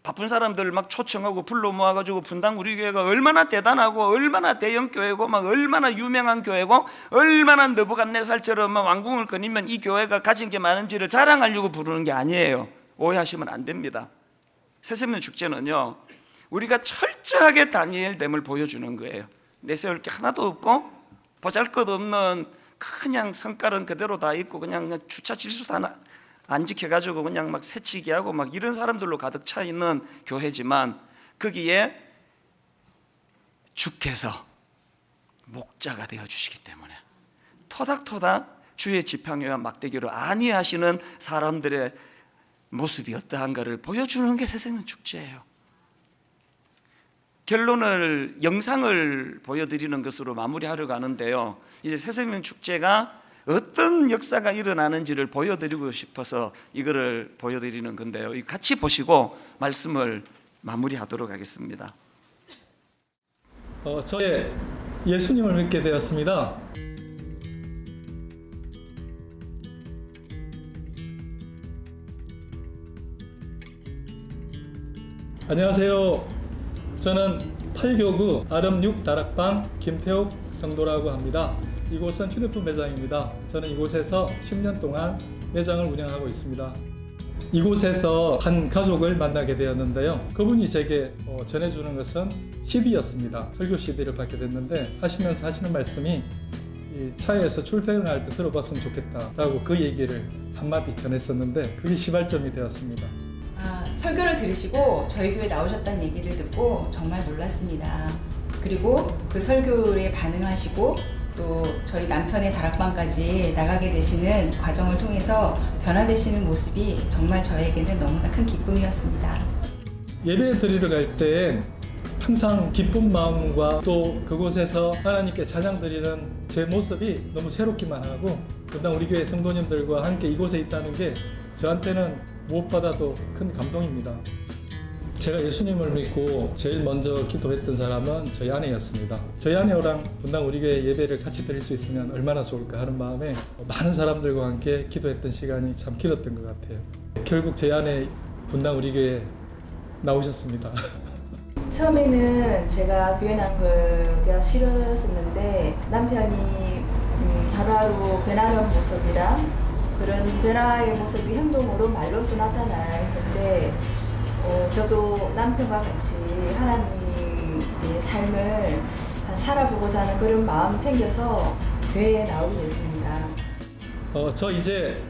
바쁜 사람들 막 초청하고 불러 모아가지고 분당 우리 교회가 얼마나 대단하고 얼마나 대형 교회고 막 얼마나 유명한 교회고 얼마나 느부갓네살처럼 막 왕궁을 거니면 이 교회가 가진 게 많은지를 자랑하려고 부르는 게 아니에요. 오해하시면 안 됩니다. 새생명 축제는요, 우리가 철저하게 다니엘됨을 보여주는 거예요. 내세울 게 하나도 없고 보잘것없는 그냥 성깔은 그대로 다 있고 그냥 주차 질서도 하나 안 지켜가지고 그냥 막 새치기 하고 막 이런 사람들로 가득 차 있는 교회지만, 거기에 주께서 목자가 되어 주시기 때문에 토닥토닥 주의 지팡이와 막대기로 안위하시는 사람들의 모습이 어떠한가를 보여주는 게 새생명 축제예요. 결론을 영상을 보여드리는 것으로 마무리하려고 하는데요, 이제 새생명 축제가 어떤 역사가 일어나는지를 보여드리고 싶어서 이거를 보여드리는 건데요, 같이 보시고 말씀을 마무리하도록 하겠습니다. 저의 예수님을 믿게 되었습니다. 안녕하세요. 저는 8교구 아름6 다락방 김태욱 성도라고 합니다. 이곳은 휴대폰 매장입니다. 저는 이곳에서 10년 동안 매장을 운영하고 있습니다. 이곳에서 한 가족을 만나게 되었는데요, 그분이 제게 전해주는 것은 CD였습니다. 설교 CD를 받게 됐는데 하시면서 하시는 말씀이 이 차에서 출퇴근할 때 들어봤으면 좋겠다라고 그 얘기를 한마디 전했었는데 그게 시발점이 되었습니다. 설교를 들으시고 저희 교회 나오셨다는 얘기를 듣고 정말 놀랐습니다. 그리고 그 설교에 반응하시고 또 저희 남편의 다락방까지 나가게 되시는 과정을 통해서 변화되시는 모습이 정말 저에게는 너무나 큰 기쁨이었습니다. 예배 드리러 갈 때 항상 기쁜 마음과 또 그곳에서 하나님께 찬양 드리는 제 모습이 너무 새롭기만 하고, 분당 우리 교회 성도님들과 함께 이곳에 있다는 게 저한테는 무엇보다도 큰 감동입니다. 제가 예수님을 믿고 제일 먼저 기도했던 사람은 저희 아내였습니다. 저희 아내랑 분당 우리 교회 예배를 같이 드릴 수 있으면 얼마나 좋을까 하는 마음에 많은 사람들과 함께 기도했던 시간이 참 길었던 것 같아요. 결국 저희 아내 분당 우리 교회에 나오셨습니다. 처음에는 제가 교회 나가기가 싫었었는데 남편이 하루하루 변하는 모습이랑 그런 변화의 모습이 행동으로 말로서 나타나있을 때 저도 남편과 같이 하나님의 삶을 살아보고자 하는 그런 마음이 생겨서 교회에 나오게 됐습니다. 저 이제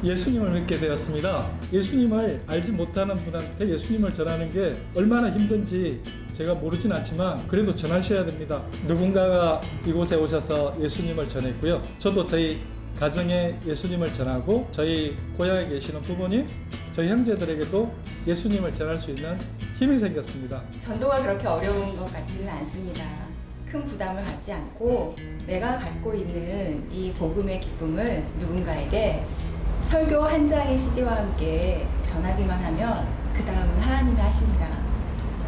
예수님을 믿게 되었습니다. 예수님을 알지 못하는 분한테 예수님을 전하는 게 얼마나 힘든지 제가 모르진 않지만 그래도 전하셔야 됩니다. 누군가가 이곳에 오셔서 예수님을 전했고요, 저도 저희 가정에 예수님을 전하고 저희 고향에 계시는 부모님, 저희 형제들에게도 예수님을 전할 수 있는 힘이 생겼습니다. 전도가 그렇게 어려운 것 같지는 않습니다. 큰 부담을 갖지 않고 내가 갖고 있는 이 복음의 기쁨을 누군가에게 설교 한 장의 CD와 함께 전하기만 하면 그 다음은 하나님이 하십니다.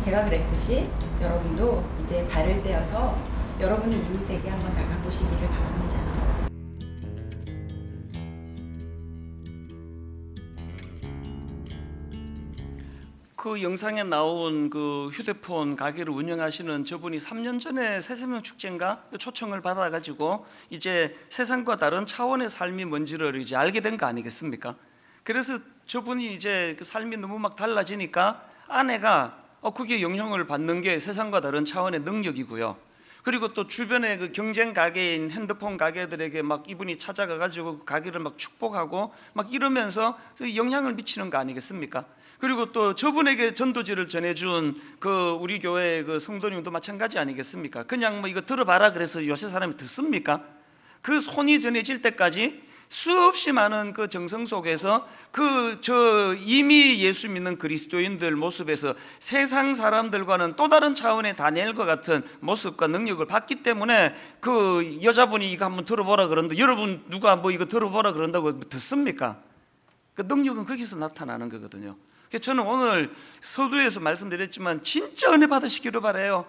제가 그랬듯이 여러분도 이제 발을 떼어서 여러분의 이웃에게 한번 나가보시기를 바랍니다. 그 영상에 나온 그 휴대폰 가게를 운영하시는 저분이 3년 전에 새생명 축제인가 초청을 받아가지고 이제 세상과 다른 차원의 삶이 뭔지를 이제 알게 된 거 아니겠습니까? 그래서 저분이 이제 그 삶이 너무 막 달라지니까 아내가 그게 영향을 받는 게 세상과 다른 차원의 능력이고요. 그리고 또 주변에 그 경쟁 가게인 핸드폰 가게들에게 막 이분이 찾아가가지고 그 가게를 막 축복하고 막 이러면서 영향을 미치는 거 아니겠습니까? 그리고 또 저분에게 전도지를 전해준 그 우리 교회 그 성도님도 마찬가지 아니겠습니까? 그냥 뭐 이거 들어봐라 그래서 요새 사람이 듣습니까? 그 손이 전해질 때까지 수없이 많은 그 정성 속에서 이미 예수 믿는 그리스도인들 모습에서 세상 사람들과는 또 다른 차원의 다니엘과 같은 모습과 능력을 받기 때문에 그 여자분이 이거 한번 들어보라 그러는데 여러분 누가 뭐 이거 들어보라 그런다고 듣습니까? 그 능력은 거기서 나타나는 거거든요. 저는 오늘 서두에서 말씀드렸지만 진짜 은혜 받으시기를 바라요.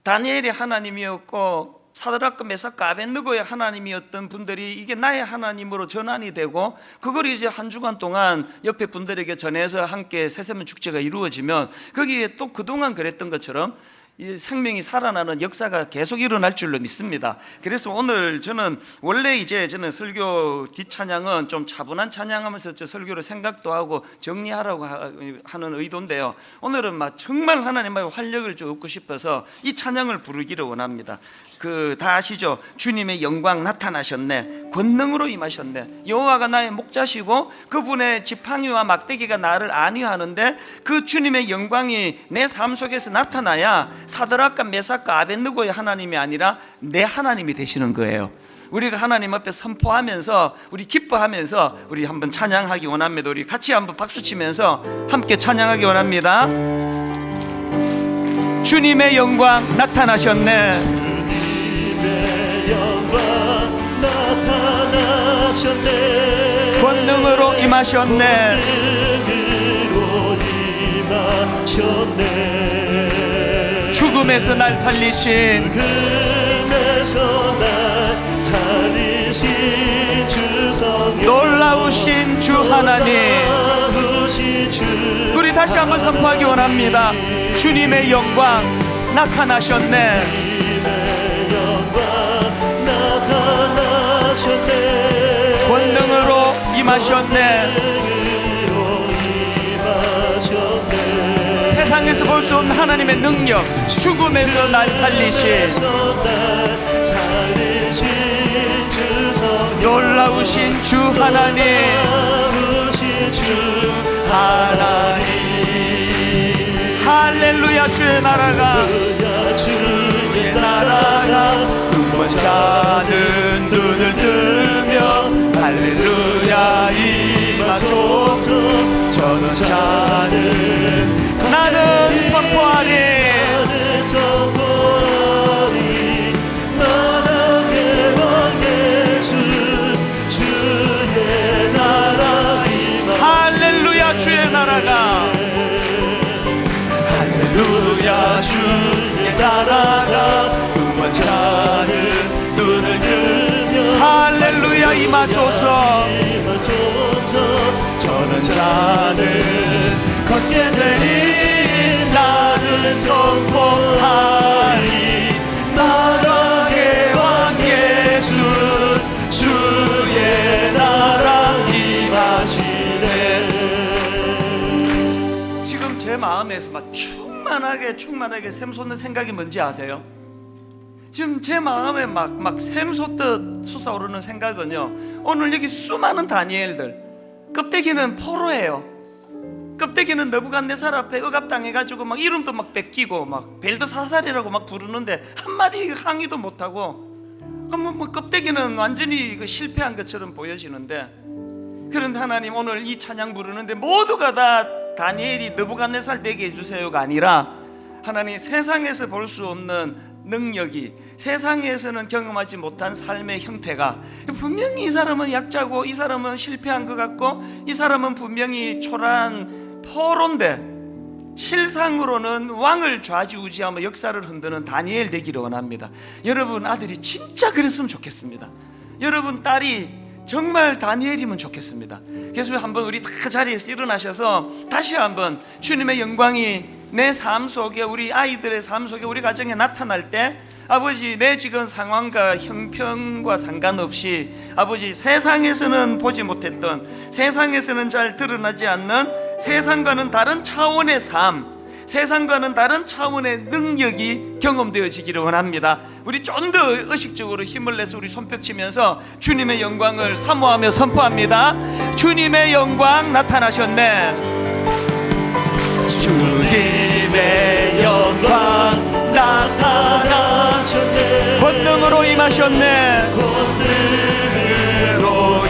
다니엘이 하나님이었고 사드락과 메삭과 아벳느고의 하나님이었던 분들이 이게 나의 하나님으로 전환이 되고, 그걸 이제 한 주간 동안 옆에 분들에게 전해서 함께 새세면 축제가 이루어지면 거기에 또 그동안 그랬던 것처럼 이 생명이 살아나는 역사가 계속 일어날 줄로 믿습니다. 그래서 오늘 저는 원래 이제 저는 설교 뒷찬양은 좀 차분한 찬양하면서 저 설교를 생각도 하고 정리하라고 하는 의도인데요, 오늘은 막 정말 하나님의 활력을 좀 얻고 싶어서 이 찬양을 부르기를 원합니다. 다 아시죠? 주님의 영광 나타나셨네, 권능으로 임하셨네. 여호와가 나의 목자시고 그분의 지팡이와 막대기가 나를 안위하는데, 그 주님의 영광이 내 삶 속에서 나타나야 사드락과 메삭과 아벳느고의 하나님이 아니라 내 하나님이 되시는 거예요. 우리가 하나님 앞에 선포하면서 우리 기뻐하면서 우리 한번 찬양하기 원합니다. 우리 같이 한번 박수 치면서 함께 찬양하기 원합니다. 주님의 영광 나타나셨네, 주님의 영광 나타나셨네, 권능으로 임하셨네, 권능으로 임하셨네. 죽음에서 날 살리신 죽음에서 날 살리신 주 성령, 놀라우신 주 하나님, 놀라우신 주 우리 다시 한번 선포하기 원합니다. 주님의 영광 나타나셨네, 주님의 영광 나타나셨네, 권능으로 임하셨네, 권능으로 임하셨네. 세상에서 볼 수 없는 하나님의 능력, 죽음에서 날 살리신 놀라우신 주 하나님, 할렐루야. 주의 나라가 눈먼 자는 눈을 뜨며 할렐루야 임하소서. 저는 자는 나는 선포하리, 나라의 왕 예수 주의 나라 할렐루야. 주의 나라가, 할렐루야. 주의 나라가 눈먼 자는 눈을 뜨며 할렐루야 임하소서. 저는 자는 걷게 되니 나를 선포하리, 나라의 왕 예수 주의 나라 임하시네. 지금 제 마음에서 막 충만하게 샘솟는 생각이 뭔지 아세요? 지금 제 마음에 막 샘솟듯 솟아오르는 생각은요, 오늘 여기 수많은 다니엘들, 껍데기는 포로예요. 껍데기는 느부갓네살 앞에 억압당해가지고 막 이름도 막 뺏기고 막 벨드사살이라고 막 부르는데 한마디 항의도 못하고, 뭐 껍데기는 완전히 실패한 것처럼 보여지는데, 그런데 하나님 오늘 이 찬양 부르는데 모두가 다 다니엘이 느부갓네살 되게 해주세요가 아니라, 하나님 세상에서 볼 수 없는 능력이, 세상에서는 경험하지 못한 삶의 형태가, 분명히 이 사람은 약자고 이 사람은 실패한 것 같고 이 사람은 분명히 초라한 포로인데 실상으로는 왕을 좌지우지하며 역사를 흔드는 다니엘 되기를 원합니다. 여러분 아들이 진짜 그랬으면 좋겠습니다. 여러분 딸이 정말 다니엘이면 좋겠습니다. 그래서 한번 우리 다 자리에서 일어나셔서 다시 한번 주님의 영광이 내 삶 속에, 우리 아이들의 삶 속에, 우리 가정에 나타날 때, 아버지 내 지금 상황과 형편과 상관없이 아버지 세상에서는 보지 못했던, 세상에서는 잘 드러나지 않는 세상과는 다른 차원의 삶, 세상과는 다른 차원의 능력이 경험되어지기를 원합니다. 우리 좀 더 의식적으로 힘을 내서 우리 손뼉 치면서 주님의 영광을 사모하며 선포합니다. 주님의 영광 나타나셨네, 주님의 영광 나타나셨네, 권능으로 임하셨네, 권능으로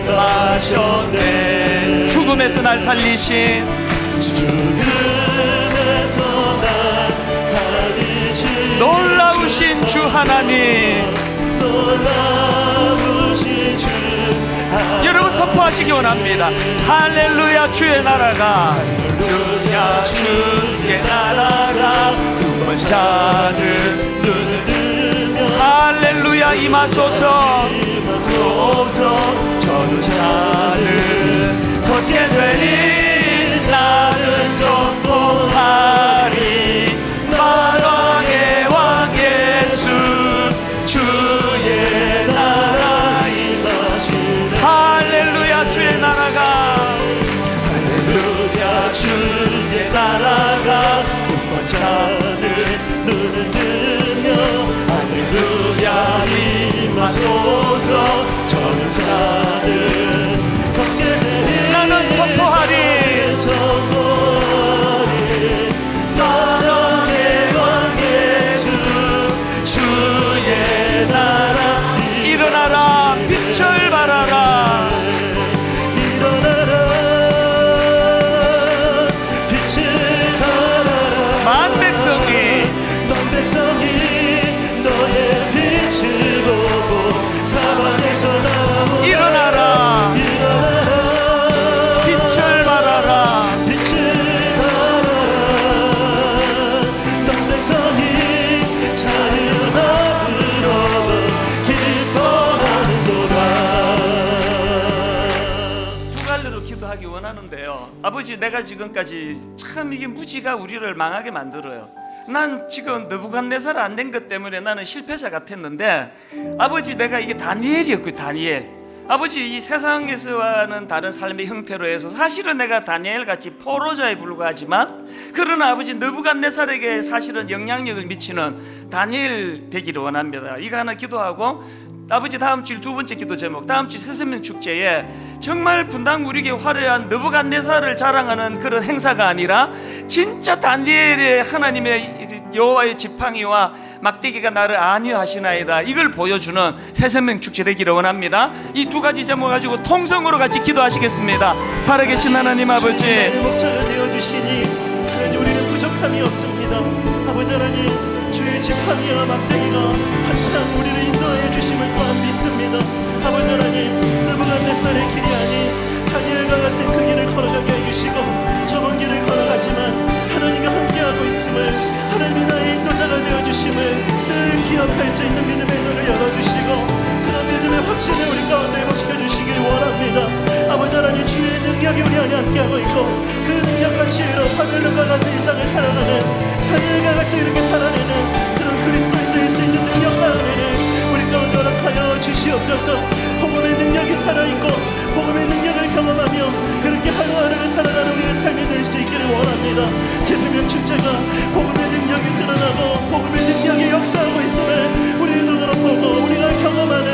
임하셨네, 죽음에서 날 살리신, 죽음에서 날 살리신 놀라우신 주 하나님, 놀라우신 주 하나님. 여러분 선포하시기 원합니다. 할렐루야. 주의 나라가, 할렐루야. 주의 나라가 눈먼 자는 눈을 뜨며 할렐루야 임하소서. 임하소서. 전우자는 걷게 되니 나는 선포하리. 만왕의 왕 예수 주의 나라 임하시네. 할렐루야 주의 나라가, 할렐루야 주의 나라가 공포자는 눈을 뜨며 할렐루야 임하소서. 전우자는 걷게 되니 나는 선포하리. 선포하리. 만왕의 왕 예수 주의 나라 일어나라 빛을 발하라. 일어나라 빛을 발하라. 만 백성이 너의 빛을 보고 사방에서 나오라. 일어나라 빛을 발하라. 빛을 발하라. 넌 백성이 자유함으로 기뻐하는도다. 두 갈래로 기도하기 원하는데요. 아버지, 내가 지금까지 참 이게 무지가 우리를 망하게 만들어요. 난 지금 느부갓네살 안 된 것 때문에 나는 실패자 같았는데, 아버지, 내가 이게 다니엘이었고요. 다니엘. 아버지, 이 세상에서와는 다른 삶의 형태로 해서 사실은 내가 다니엘 같이 포로자에 불과하지만, 그러나 아버지 느부갓네살에게 사실은 영향력을 미치는 다니엘 되기를 원합니다. 이거 하나 기도하고, 아버지 다음 주 두 번째 기도 제목, 다음 주 새선명 축제에 정말 분당 우리에게 화려한 느부갓네살을 자랑하는 그런 행사가 아니라 진짜 다니엘의 하나님의 여호와의 지팡이와 막대기가 나를 안위하시나이다, 이걸 보여주는 새선명 축제 되기를 원합니다. 이 두 가지 제목 가지고 통성으로 같이 기도하시겠습니다. 살아계신 하나님 아버지, 목자가 되어주시니 하나님 우리는 부족함이 없습니다. 아버지 하나님 주의 지팡이와 막대기가 한참 우리를 인도하여 주심을 또한 믿습니다. 아버지 하나님 느부갓네살의 길이 아닌 다니엘과 같은 그 길을 걸어가게 해주시고 좁은 길을 걸어가지만 하나님과 함께하고 있음을, 하나님이 나의 인도자가 되어주심을 늘 기억할 수 있는 믿음의 눈을 열어주시고 그런 믿음의 확신을 우리 가운데 회복시켜주시길 원합니다. 아버지 하나님 주의 능력이 우리 안에 함께하고 있고 그 능력과 지혜로 바벨론과 같은 이 땅을 살아가는 다니엘과 같이 이렇게 살아내는 그런 그리스도인 될 수 있는 능력과 은혜를 우리 가운데 허락하여 주시옵소서. 복음의 능력이 살아있고 복음의 능력을 경험하며 그렇게 하루하루를 살아가는 우리의 삶이 될 수 있기를 원합니다. 새생명 축제가 복음의 능력이 드러나고 복음의 능력이 역사하고 있음을 우리의 눈으로 보고 우리가 경험하는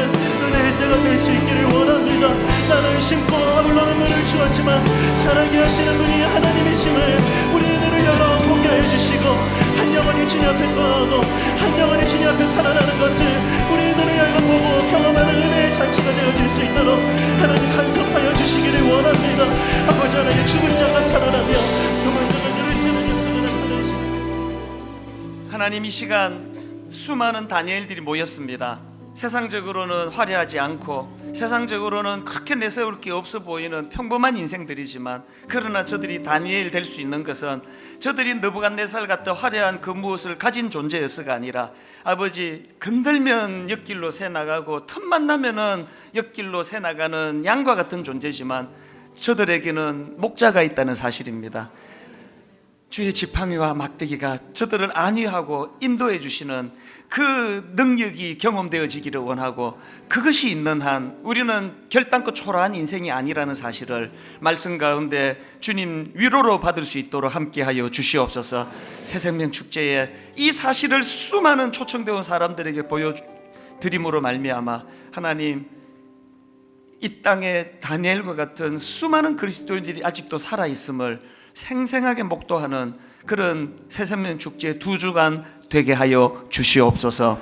은혜의 때가 될 수 있기를 원합니다. 나는 심고 아물러는 물을 주었지만 자라게 하시는 분이 하나님이심을 우리의 눈을 열어 보게 해주시고 한 영혼이 주님 앞에 돌아오고 한 영혼이 주님 앞에 살아나는 것을 우리의 눈을 열고 보고 경험하는 은혜의 잔치가 되어질 수 있도록 하나님 간섭하여 주시기를 원합니다. 아버지 하나님 죽은 자가 살아나며 눈물 자가 눈을 뜨는 역사가 나타내시옵소서. 하나님 이 시간 수많은 다니엘들이 모였습니다. 세상적으로는 화려하지 않고 세상적으로는 그렇게 내세울 게 없어 보이는 평범한 인생들이지만, 그러나 저들이 다니엘 될 수 있는 것은 저들이 느부갓네살 같은 화려한 그 무엇을 가진 존재였어가 아니라, 아버지 건들면 옆길로 새 나가고 틈만 나면은 옆길로 새 나가는 양과 같은 존재지만 저들에게는 목자가 있다는 사실입니다. 주의 지팡이와 막대기가 저들을 안위하고 인도해 주시는 그 능력이 경험되어지기를 원하고, 그것이 있는 한 우리는 결단코 초라한 인생이 아니라는 사실을 말씀 가운데 주님 위로로 받을 수 있도록 함께하여 주시옵소서. 새생명 축제에 이 사실을 수많은 초청되어 온 사람들에게 보여드림으로 말미암아 하나님, 이 땅에 다니엘과 같은 수많은 그리스도인들이 아직도 살아있음을 생생하게 목도하는 그런 새생명 축제 2주간 되게 하여 주시옵소서.